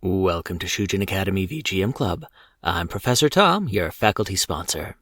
Welcome to Shujin Academy VGM Club. I'm Professor Tom, your faculty sponsor.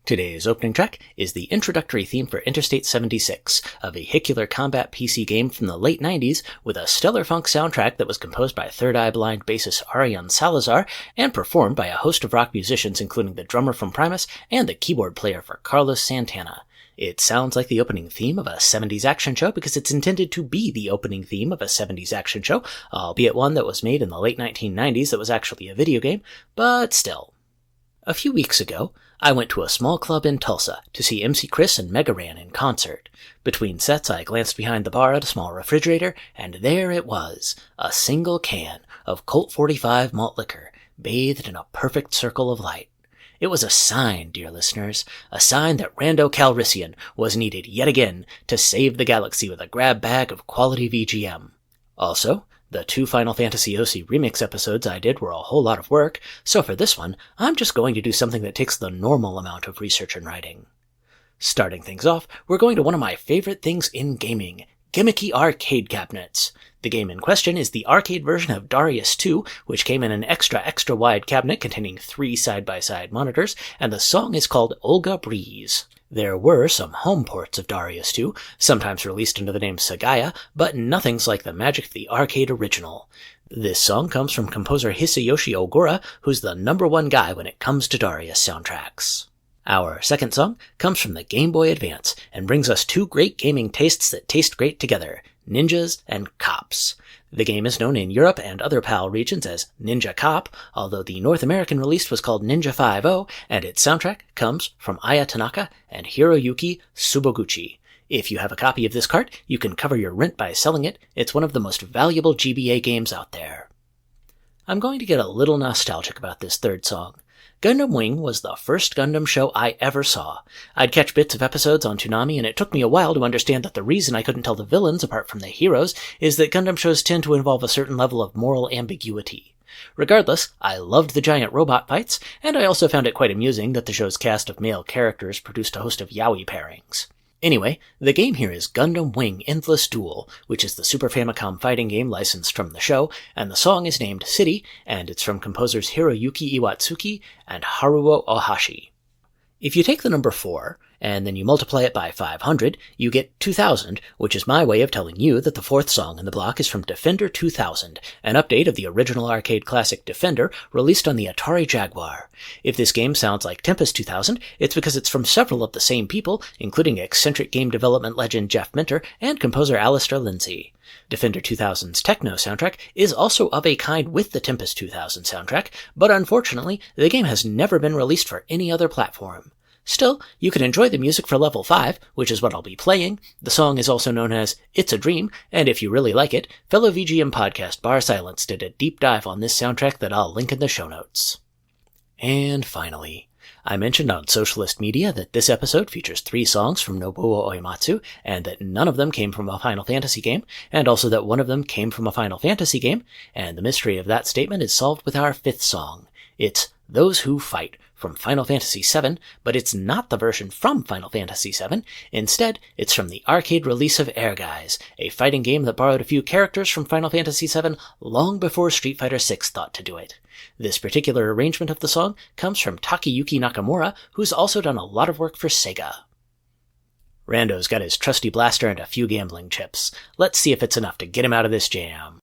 Today's opening track is the introductory theme for Interstate 76, a vehicular combat PC game from the late 90s with a stellar funk soundtrack that was composed by Third Eye Blind bassist Arion Salazar and performed by a host of rock musicians including the drummer from Primus and the keyboard player for Carlos Santana. It sounds like the opening theme of a 70s action show because it's intended to be the opening theme of a 70s action show, albeit one that was made in the late 1990s that was actually a video game, but still. A few weeks ago, I went to a small club in Tulsa to see MC Chris and Mega Ran in concert. Between sets, I glanced behind the bar at a small refrigerator, and there it was, a single can of Colt 45 malt liquor, bathed in a perfect circle of light. It was a sign, dear listeners, a sign that Rando Calrissian was needed yet again to save the galaxy with a grab bag of quality VGM. Also, the 2 Final Fantasy OC remix episodes I did were a whole lot of work, so for this one, I'm just going to do something that takes the normal amount of research and writing. Starting things off, we're going to one of my favorite things in gaming, gimmicky arcade cabinets. The game in question is the arcade version of Darius 2, which came in an extra wide cabinet containing 3 side-by-side monitors, and the song is called Olga Breeze. There were some home ports of Darius 2, sometimes released under the name Sagaya, but nothing's like the magic of the arcade original. This song comes from composer Hisayoshi Ogura, who's the #1 guy when it comes to Darius soundtracks. Our second song comes from the Game Boy Advance, and brings us 2 great gaming tastes that taste great together, ninjas and cops. The game is known in Europe and other PAL regions as Ninja Cop, although the North American release was called Ninja 5-0, and its soundtrack comes from Aya Tanaka and Hiroyuki Tsuboguchi. If you have a copy of this cart, you can cover your rent by selling it. It's one of the most valuable GBA games out there. I'm going to get a little nostalgic about this third song. Gundam Wing was the first Gundam show I ever saw. I'd catch bits of episodes on Toonami, and it took me a while to understand that the reason I couldn't tell the villains apart from the heroes is that Gundam shows tend to involve a certain level of moral ambiguity. Regardless, I loved the giant robot fights, and I also found it quite amusing that the show's cast of male characters produced a host of yaoi pairings. Anyway, the game here is Gundam Wing Endless Duel, which is the Super Famicom fighting game licensed from the show, and the song is named City, and it's from composers Hiroyuki Iwatsuki and Haruo Ohashi. If you take the number 4, and then you multiply it by 500, you get 2000, which is my way of telling you that the 4th song in the block is from Defender 2000, an update of the original arcade classic Defender released on the Atari Jaguar. If this game sounds like Tempest 2000, it's because it's from several of the same people, including eccentric game development legend Jeff Minter and composer Alistair Lindsay. Defender 2000's techno soundtrack is also of a kind with the Tempest 2000 soundtrack, but unfortunately, the game has never been released for any other platform. Still, you can enjoy the music for level 5, which is what I'll be playing. The song is also known as It's a Dream, and if you really like it, fellow VGM podcast Bar Silence did a deep dive on this soundtrack that I'll link in the show notes. And finally, I mentioned on Socialist Media that this episode features 3 songs from Nobuo Uematsu, and that none of them came from a Final Fantasy game, and also that one of them came from a Final Fantasy game, and the mystery of that statement is solved with our 5th song. It's Those Who Fight, from Final Fantasy VII, but it's not the version from Final Fantasy VII. Instead, it's from the arcade release of Ehrgeiz, a fighting game that borrowed a few characters from Final Fantasy VII long before Street Fighter VI thought to do it. This particular arrangement of the song comes from Takayuki Nakamura, who's also done a lot of work for Sega. Rando's got his trusty blaster and a few gambling chips. Let's see if it's enough to get him out of this jam.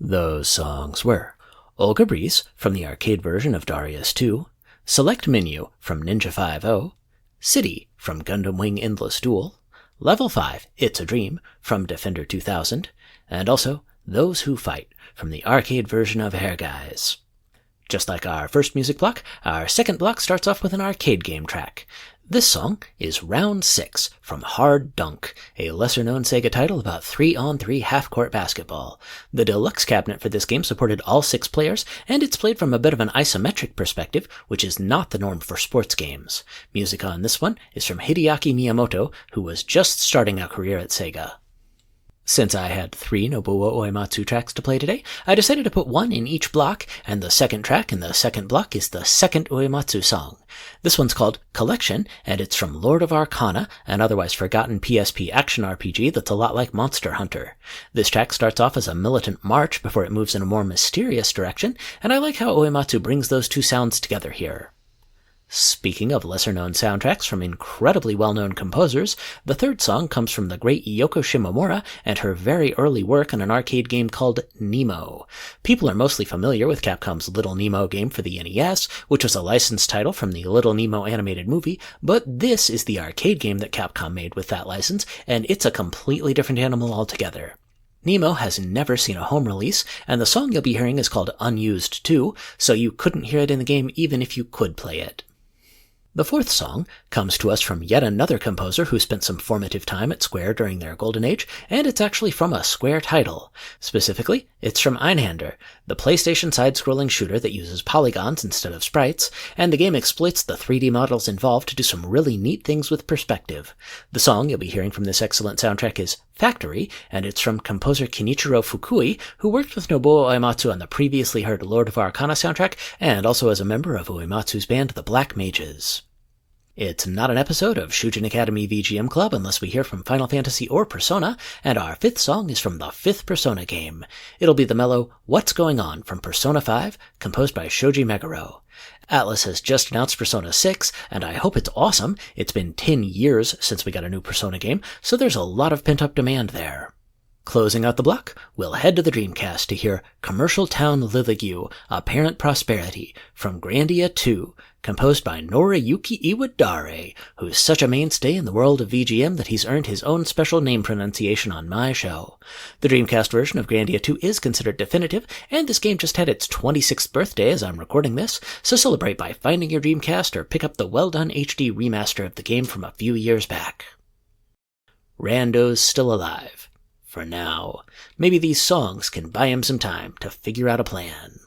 Those songs were Olga Breeze from the arcade version of Darius 2, Select Menu from Ninja 5.0, City from Gundam Wing Endless Duel, Level 5, It's a Dream from Defender 2000, and also Those Who Fight from the arcade version of Ehrgeiz. Just like our first music block, our second block starts off with an arcade game track. This song is Round 6 from Hard Dunk, a lesser-known Sega title about 3-on-3 half-court basketball. The deluxe cabinet for this game supported all 6 players, and it's played from a bit of an isometric perspective, which is not the norm for sports games. Music on this one is from Hideaki Miyamoto, who was just starting a career at Sega. Since I had 3 Nobuo Uematsu tracks to play today, I decided to put one in each block, and the second track in the second block is the second Uematsu song. This one's called Collection, and it's from Lord of Arcana, an otherwise forgotten PSP action RPG that's a lot like Monster Hunter. This track starts off as a militant march before it moves in a more mysterious direction, and I like how Uematsu brings those two sounds together here. Speaking of lesser-known soundtracks from incredibly well-known composers, the third song comes from the great Yoko Shimomura and her very early work on an arcade game called Nemo. People are mostly familiar with Capcom's Little Nemo game for the NES, which was a licensed title from the Little Nemo animated movie, but this is the arcade game that Capcom made with that license, and it's a completely different animal altogether. Nemo has never seen a home release, and the song you'll be hearing is called Unused 2, so you couldn't hear it in the game even if you could play it. The fourth song comes to us from yet another composer who spent some formative time at Square during their golden age, and it's actually from a Square title. Specifically, it's from Einhander, the PlayStation side-scrolling shooter that uses polygons instead of sprites, and the game exploits the 3D models involved to do some really neat things with perspective. The song you'll be hearing from this excellent soundtrack is Factory, and it's from composer Kenichiro Fukui, who worked with Nobuo Uematsu on the previously heard Lord of Arcana soundtrack, and also as a member of Uematsu's band The Black Mages. It's not an episode of Shujin Academy VGM Club unless we hear from Final Fantasy or Persona, and our fifth song is from the fifth Persona game. It'll be the mellow What's Going On from Persona 5, composed by Shoji Meguro. Atlus has just announced Persona 6, and I hope it's awesome. It's been 10 years since we got a new Persona game, so there's a lot of pent-up demand there. Closing out the block, we'll head to the Dreamcast to hear Commercial Town Liligue, Apparent Prosperity, from Grandia 2, composed by Noriyuki Iwadare, who's such a mainstay in the world of VGM that he's earned his own special name pronunciation on my show. The Dreamcast version of Grandia 2 is considered definitive, and this game just had its 26th birthday as I'm recording this, so celebrate by finding your Dreamcast or pick up the well-done HD remaster of the game from a few years back. Rando's still alive. For now. Maybe these songs can buy him some time to figure out a plan.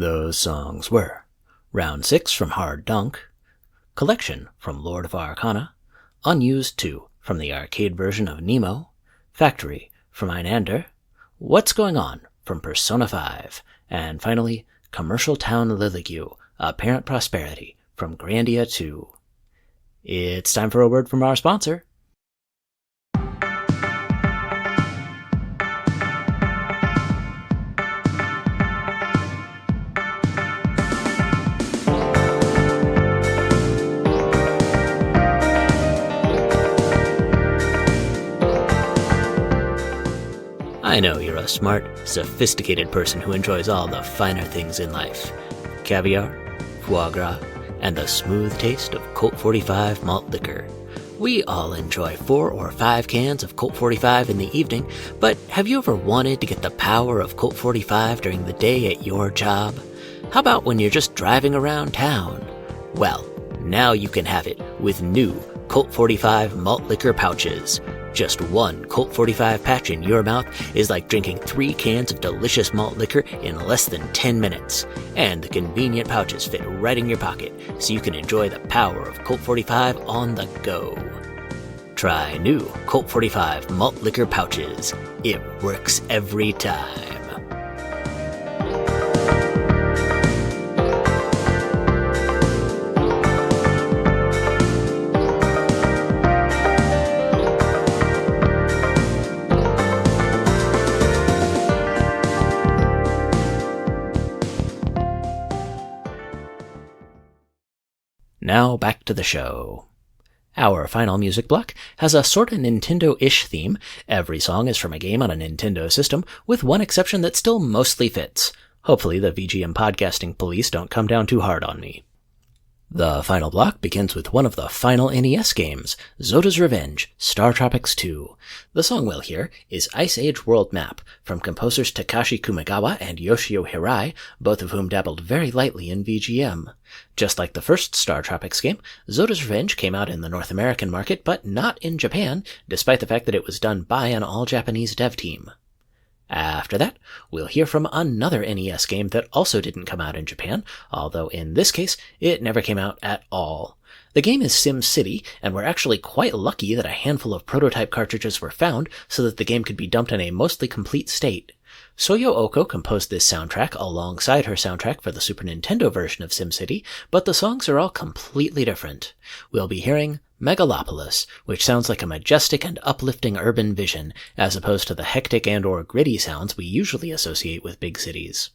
Those songs were Round 6 from Hard Dunk, Collection from Lord of Arcana, Unused 2 from the arcade version of Nemo, Factory from Einander, What's Going On from Persona 5, and finally, Commercial Town Liligue, Apparent Prosperity from Grandia 2. It's time for a word from our sponsor. I know you're a smart, sophisticated person who enjoys all the finer things in life. Caviar, foie gras, and the smooth taste of Colt 45 malt liquor. We all enjoy 4 or 5 cans of Colt 45 in the evening, but have you ever wanted to get the power of Colt 45 during the day at your job? How about when you're just driving around town? Well, now you can have it with new Colt 45 malt liquor pouches. Just one Colt 45 patch in your mouth is like drinking 3 cans of delicious malt liquor in less than 10 minutes. And the convenient pouches fit right in your pocket, so you can enjoy the power of Colt 45 on the go. Try new Colt 45 malt liquor pouches. It works every time. Now back to the show. Our final music block has a sorta Nintendo-ish theme. Every song is from a game on a Nintendo system, with one exception that still mostly fits. Hopefully the VGM podcasting police don't come down too hard on me. The final block begins with one of the final NES games, Zoda's Revenge, Star Tropics 2. The song we'll hear is Ice Age World Map, from composers Takashi Kumigawa and Yoshio Hirai, both of whom dabbled very lightly in VGM. Just like the first Star Tropics game, Zoda's Revenge came out in the North American market, but not in Japan, despite the fact that it was done by an all-Japanese dev team. After that, we'll hear from another NES game that also didn't come out in Japan, although in this case, it never came out at all. The game is SimCity, and we're actually quite lucky that a handful of prototype cartridges were found so that the game could be dumped in a mostly complete state. Soyo Oka composed this soundtrack alongside her soundtrack for the Super Nintendo version of SimCity, but the songs are all completely different. We'll be hearing Megalopolis, which sounds like a majestic and uplifting urban vision, as opposed to the hectic and/or gritty sounds we usually associate with big cities.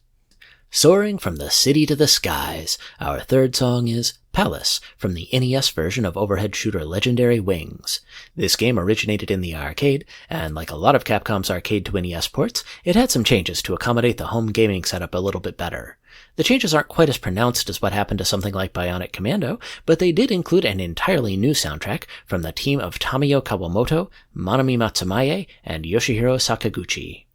Soaring from the city to the skies, our third song is Palace, from the NES version of overhead shooter Legendary Wings. This game originated in the arcade, and like a lot of Capcom's arcade to NES ports, it had some changes to accommodate the home gaming setup a little bit better. The changes aren't quite as pronounced as what happened to something like Bionic Commando, but they did include an entirely new soundtrack from the team of Tamiyo Kawamoto, Manami Matsumae, and Yoshihiro Sakaguchi.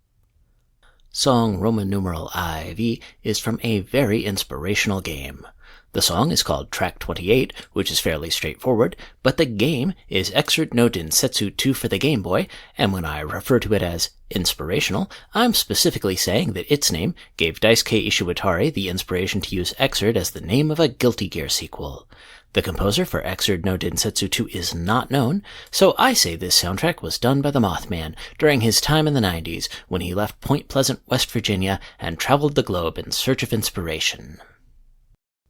Song Roman numeral IV is from a very inspirational game. The song is called Track 28, which is fairly straightforward, but the game is Excerpt no Densetsu 2 for the Game Boy, and when I refer to it as inspirational, I'm specifically saying that its name gave Daisuke Ishiwatari the inspiration to use Excerpt as the name of a Guilty Gear sequel. The composer for Excerpt no Densetsu 2 is not known, so I say this soundtrack was done by the Mothman during his time in the 90s when he left Point Pleasant, West Virginia, and traveled the globe in search of inspiration.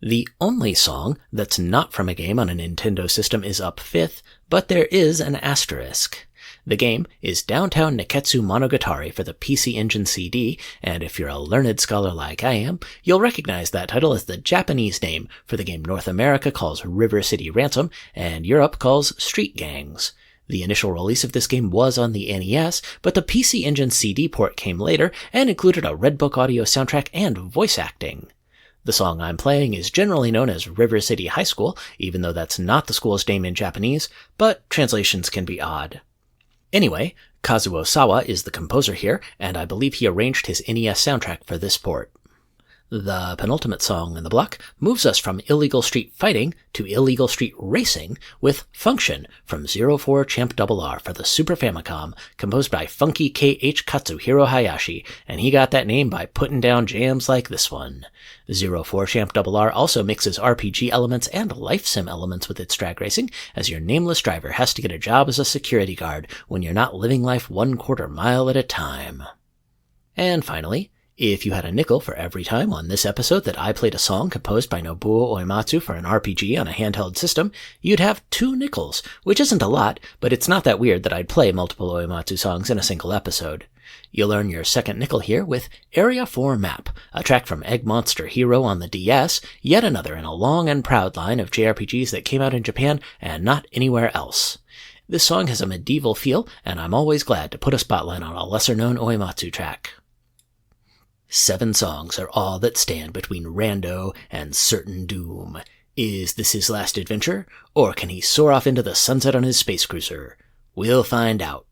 The only song that's not from a game on a Nintendo system is up fifth, but there is an asterisk. The game is Downtown Neketsu Monogatari for the PC Engine CD, and if you're a learned scholar like I am, you'll recognize that title as the Japanese name for the game North America calls River City Ransom, and Europe calls Street Gangs. The initial release of this game was on the NES, but the PC Engine CD port came later and included a Red Book audio soundtrack and voice acting. The song I'm playing is generally known as River City High School, even though that's not the school's name in Japanese, but translations can be odd. Anyway, Kazuo Sawa is the composer here, and I believe he arranged his NES soundtrack for this port. The penultimate song in the block moves us from illegal street fighting to illegal street racing with Function from 04 Champ RR for the Super Famicom, composed by Funky K.H. Katsuhiro Hayashi, and he got that name by putting down jams like this one. 04 Champ RR also mixes RPG elements and life sim elements with its drag racing, as your nameless driver has to get a job as a security guard when you're not living life 1/4 mile at a time. And finally, if you had a nickel for every time on this episode that I played a song composed by Nobuo Uematsu for an RPG on a handheld system, you'd have 2 nickels, which isn't a lot, but it's not that weird that I'd play multiple Uematsu songs in a single episode. You'll earn your second nickel here with Area 4 Map, a track from Egg Monster Hero on the DS, yet another in a long and proud line of JRPGs that came out in Japan and not anywhere else. This song has a medieval feel, and I'm always glad to put a spotlight on a lesser-known Uematsu track. 7 songs are all that stand between Rando and certain doom. Is this his last adventure, or can he soar off into the sunset on his space cruiser? We'll find out.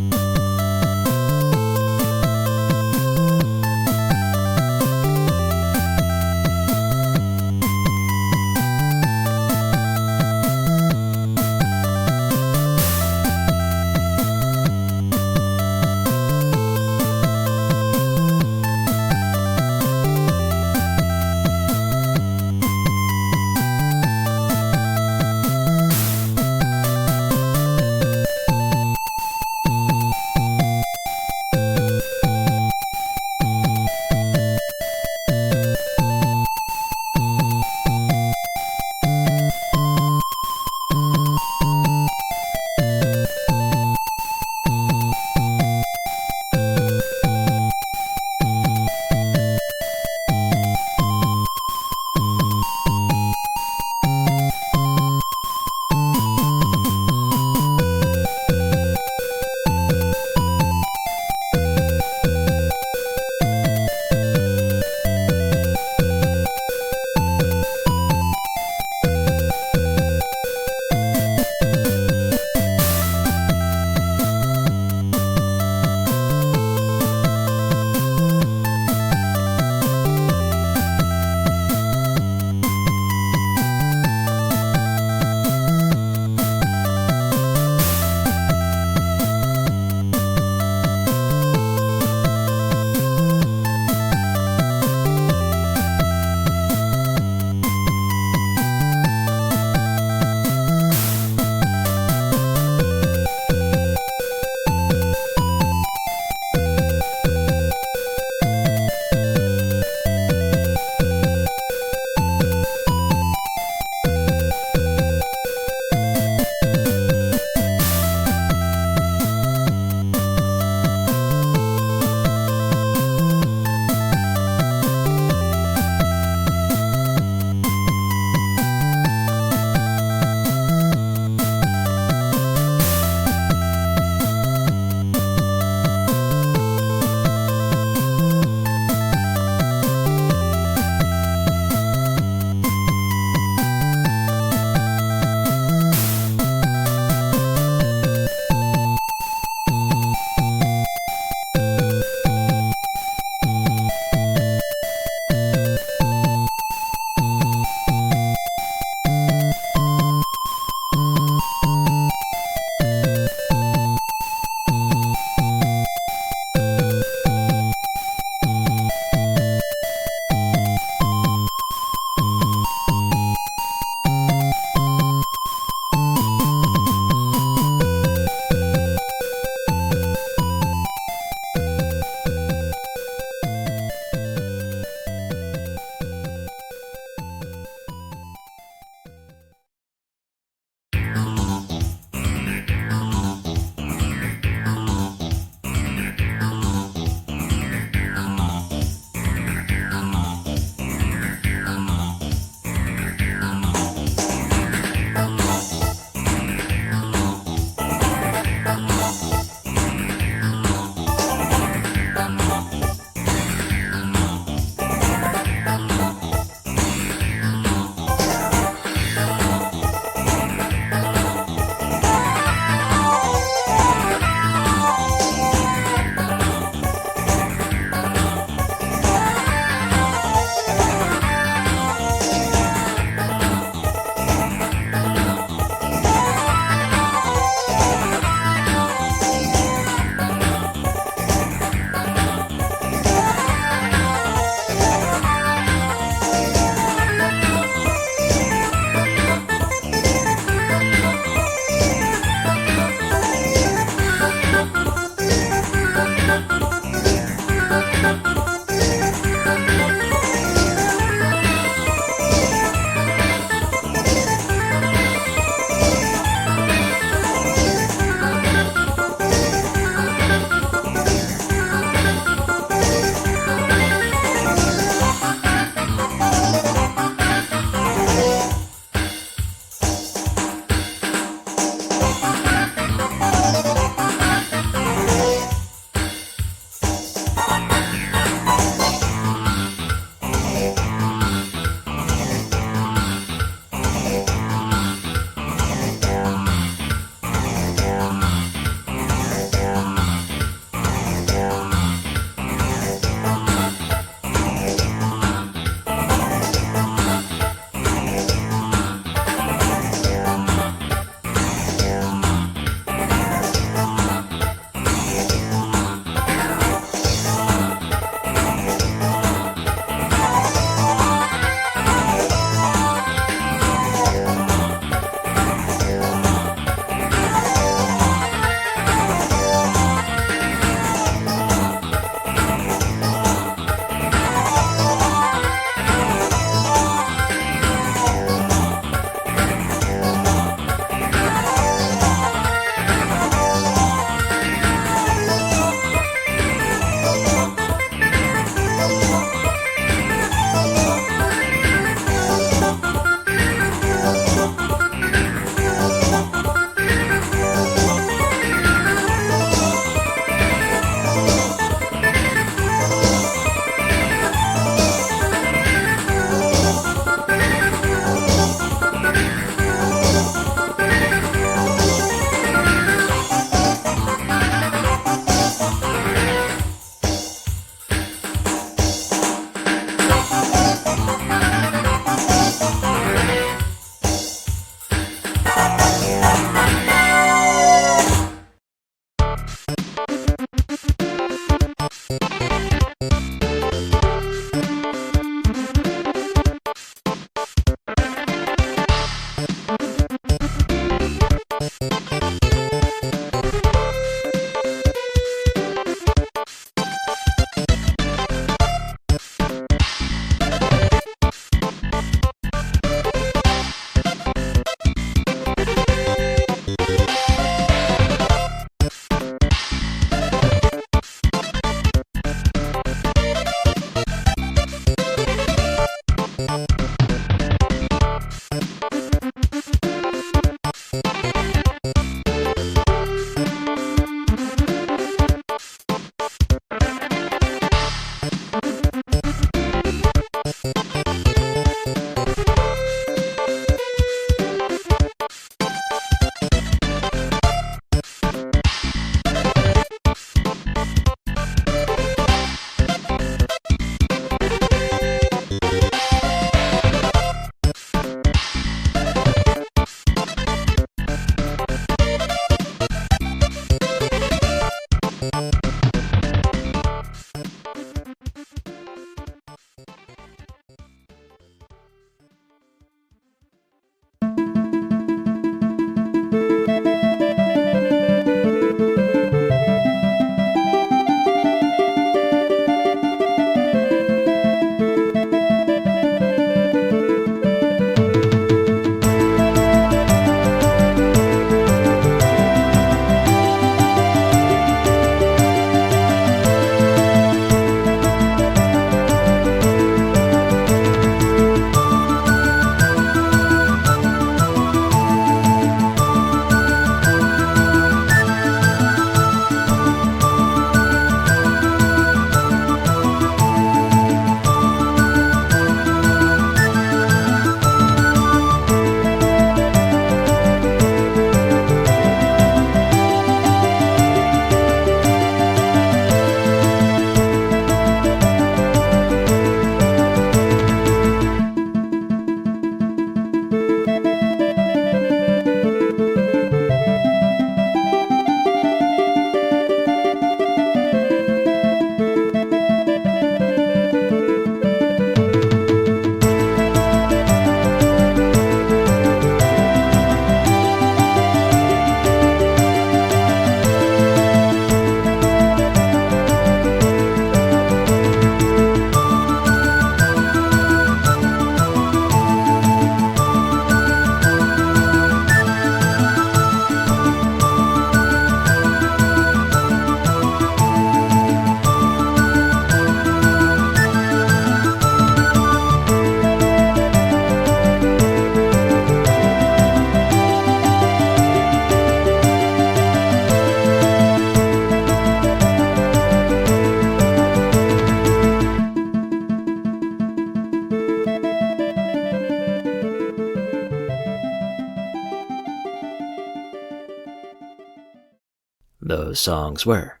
Those songs were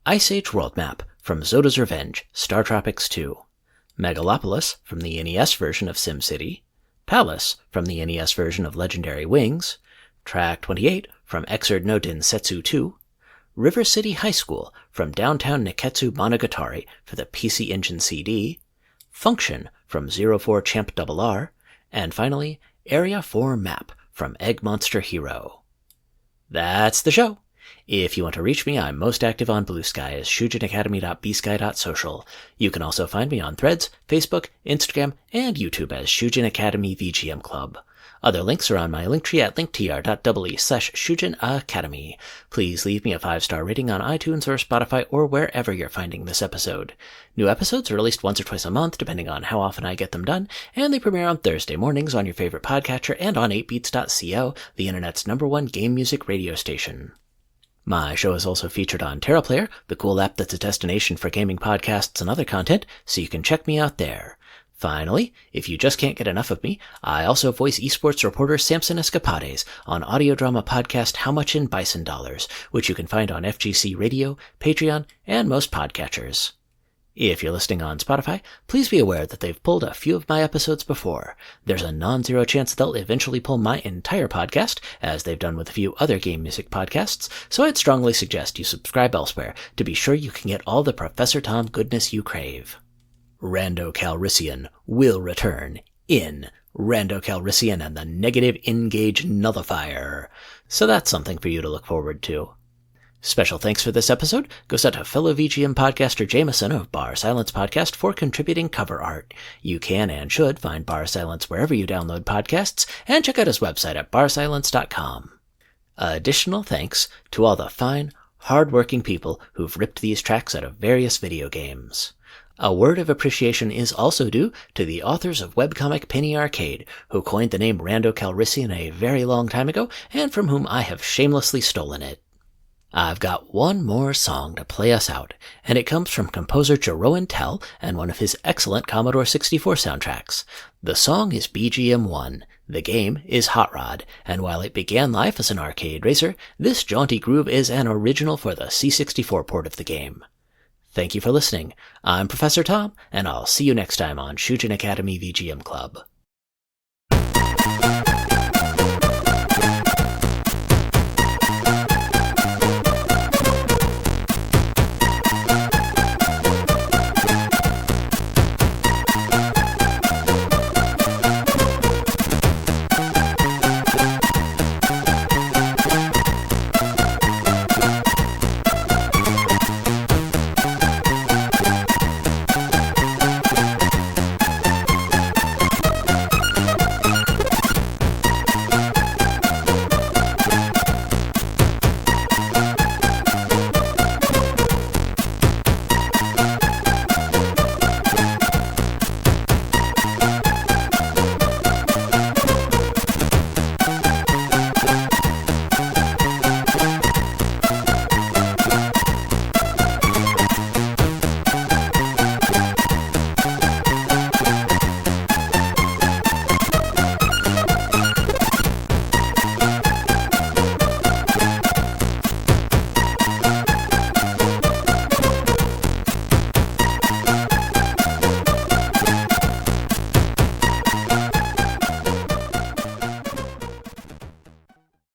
Ice Age World Map from Zoda's Revenge, Star Tropics 2, Megalopolis from the NES version of SimCity, Palace from the NES version of Legendary Wings, Track 28 from Exerd no Densetsu 2, River City High School from Downtown Neketsu Monogatari for the PC Engine CD, Function from 04 Champ RR, and finally, Area 4 Map from Egg Monster Hero. That's the show. If you want to reach me, I'm most active on Blue Sky as shujinacademy.bsky.social. You can also find me on Threads, Facebook, Instagram, and YouTube as Shujin Academy VGM Club. Other links are on my linktree at linktr.ee/shujinacademy. Please leave me a 5-star rating on iTunes or Spotify or wherever you're finding this episode. New episodes are released once or twice a month, depending on how often I get them done, and they premiere on Thursday mornings on your favorite podcatcher and on 8beats.co, the internet's #1 game music radio station. My show is also featured on TerraPlayer, the cool app that's a destination for gaming podcasts and other content, so you can check me out there. Finally, if you just can't get enough of me, I also voice esports reporter Samson Escapades on audio drama podcast How Much in Bison Dollars, which you can find on FGC Radio, Patreon, and most podcatchers. If you're listening on Spotify, please be aware that they've pulled a few of my episodes before. There's a non-zero chance they'll eventually pull my entire podcast, as they've done with a few other game music podcasts, so I'd strongly suggest you subscribe elsewhere to be sure you can get all the Professor Tom goodness you crave. Rando Calrissian will return in Rando Calrissian and the Negative N-Gauge Nullifier. So that's something for you to look forward to. Special thanks for this episode goes out to fellow VGM podcaster Jameson of Bar Silence Podcast for contributing cover art. You can and should find Bar Silence wherever you download podcasts, and check out his website at barsilence.com. Additional thanks to all the fine, hard-working people who've ripped these tracks out of various video games. A word of appreciation is also due to the authors of webcomic Penny Arcade, who coined the name Rando Calrissian a very long time ago, and from whom I have shamelessly stolen it. I've got one more song to play us out, and it comes from composer Jeroen Tel and one of his excellent Commodore 64 soundtracks. The song is BGM1, the game is Hot Rod, and while it began life as an arcade racer, this jaunty groove is an original for the C64 port of the game. Thank you for listening. I'm Professor Tom, and I'll see you next time on Shujin Academy VGM Club.